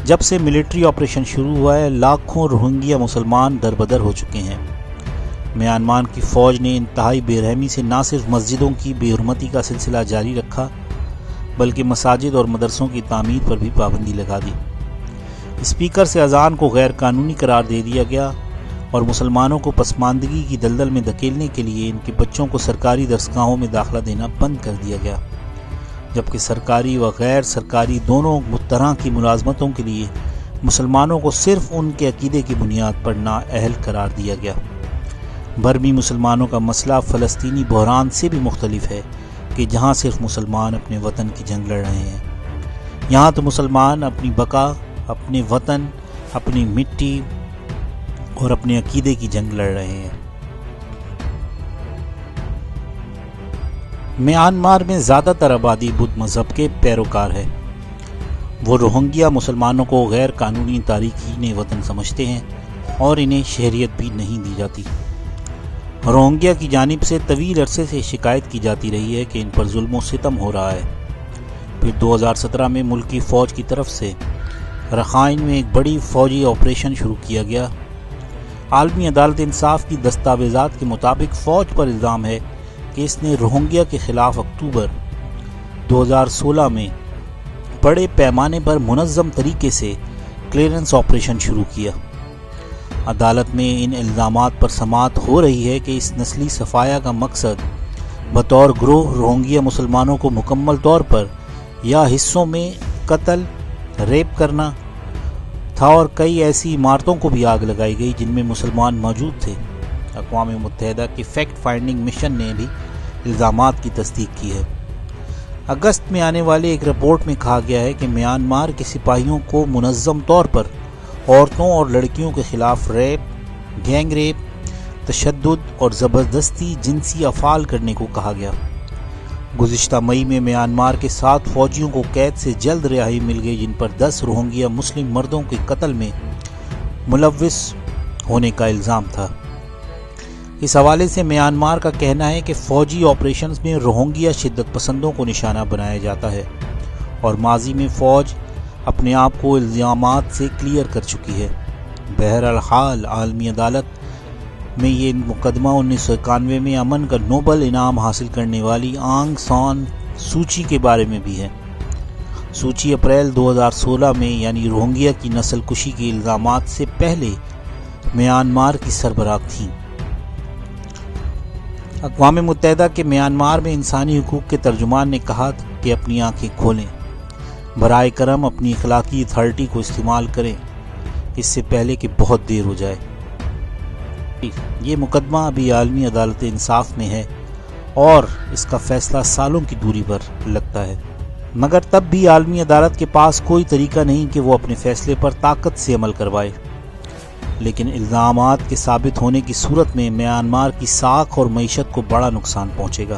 جب سے military operation شروع ہوا ہے لاکھوں روہنگیا مسلمان دربدر ہو چکے ہیں۔ میانمار کی فوج نے انتہائی بے رحمی سے نہ صرف مسجدوں کی بے حرمتی کا سلسلہ جاری رکھا بلکہ مساجد اور مدرسوں کی تعمیر پر بھی پابندی لگا دی۔ اسپیکر سے اذان کو غیر قانونی قرار دے دیا گیا اور مسلمانوں کو پسماندگی کی دلدل میں دھکیلنے کے لیے ان کے بچوں کو سرکاری درسگاہوں میں داخلہ دینا بند کر دیا گیا، جبکہ سرکاری و غیر سرکاری دونوں طرح کی ملازمتوں کے لیے مسلمانوں کو صرف ان کے عقیدے کی بنیاد پر نااہل قرار دیا گیا۔ برمی مسلمانوں کا مسئلہ فلسطینی بحران سے بھی مختلف ہے کہ جہاں صرف مسلمان اپنے وطن کی جنگ لڑ رہے ہیں، یہاں تو مسلمان اپنی بقا، اپنے وطن، اپنی مٹی اور اپنے عقیدے کی جنگ لڑ رہے ہیں۔ میانمار میں زیادہ تر آبادی بدھ مذہب کے پیروکار ہے۔ وہ روہنگیا مسلمانوں کو غیر قانونی تارکین وطن سمجھتے ہیں اور انہیں شہریت بھی نہیں دی جاتی۔ روہنگیا کی جانب سے طویل عرصے سے شکایت کی جاتی رہی ہے کہ ان پر ظلم و ستم ہو رہا ہے۔ پھر 2017 میں ملکی فوج کی طرف سے رخائن میں ایک بڑی فوجی آپریشن شروع کیا گیا۔ عالمی عدالت انصاف کی دستاویزات کے مطابق فوج پر الزام ہے کہ اس نے روہنگیا کے خلاف اکتوبر 2016 میں بڑے پیمانے پر منظم طریقے سے کلیئرنس آپریشن شروع کیا۔ عدالت میں ان الزامات پر سماعت ہو رہی ہے کہ اس نسلی صفایا کا مقصد بطور گروہ روہنگیا مسلمانوں کو مکمل طور پر یا حصوں میں قتل، ریپ کرنا تھا اور کئی ایسی عمارتوں کو بھی آگ لگائی گئی جن میں مسلمان موجود تھے۔ اقوام متحدہ کے فیکٹ فائنڈنگ مشن نے بھی الزامات کی تصدیق کی ہے۔ اگست میں آنے والے ایک رپورٹ میں کہا گیا ہے کہ میانمار کے سپاہیوں کو منظم طور پر عورتوں اور لڑکیوں کے خلاف ریپ، گینگ ریپ، تشدد اور زبردستی جنسی افعال کرنے کو کہا گیا۔ گزشتہ مئی میں میانمار کے 7 فوجیوں کو قید سے جلد رہائی مل گئی جن پر 10 روہنگیا مسلم مردوں کے قتل میں ملوث ہونے کا الزام تھا۔ اس حوالے سے میانمار کا کہنا ہے کہ فوجی آپریشنز میں روہنگیا شدت پسندوں کو نشانہ بنایا جاتا ہے اور ماضی میں فوج اپنے آپ کو الزامات سے کلیئر کر چکی ہے۔ بہرحال عالمی عدالت میں یہ مقدمہ 1991 میں امن کا نوبل انعام حاصل کرنے والی آنگ سان سوچی کے بارے میں بھی ہے۔ سوچی اپریل 2016 میں یعنی روہنگیا کی نسل کشی کے الزامات سے پہلے میانمار کی سربراہ تھیں۔ اقوام متحدہ کے میانمار میں انسانی حقوق کے ترجمان نے کہا کہ اپنی آنکھیں کھولیں، برائے کرم اپنی اخلاقی اتھارٹی کو استعمال کریں اس سے پہلے کہ بہت دیر ہو جائے۔ یہ مقدمہ ابھی عالمی عدالت انصاف میں ہے اور اس کا فیصلہ سالوں کی دوری پر لگتا ہے، مگر تب بھی عالمی عدالت کے پاس کوئی طریقہ نہیں کہ وہ اپنے فیصلے پر طاقت سے عمل کروائے۔ لیکن الزامات کے ثابت ہونے کی صورت میں میانمار کی ساکھ اور معیشت کو بڑا نقصان پہنچے گا۔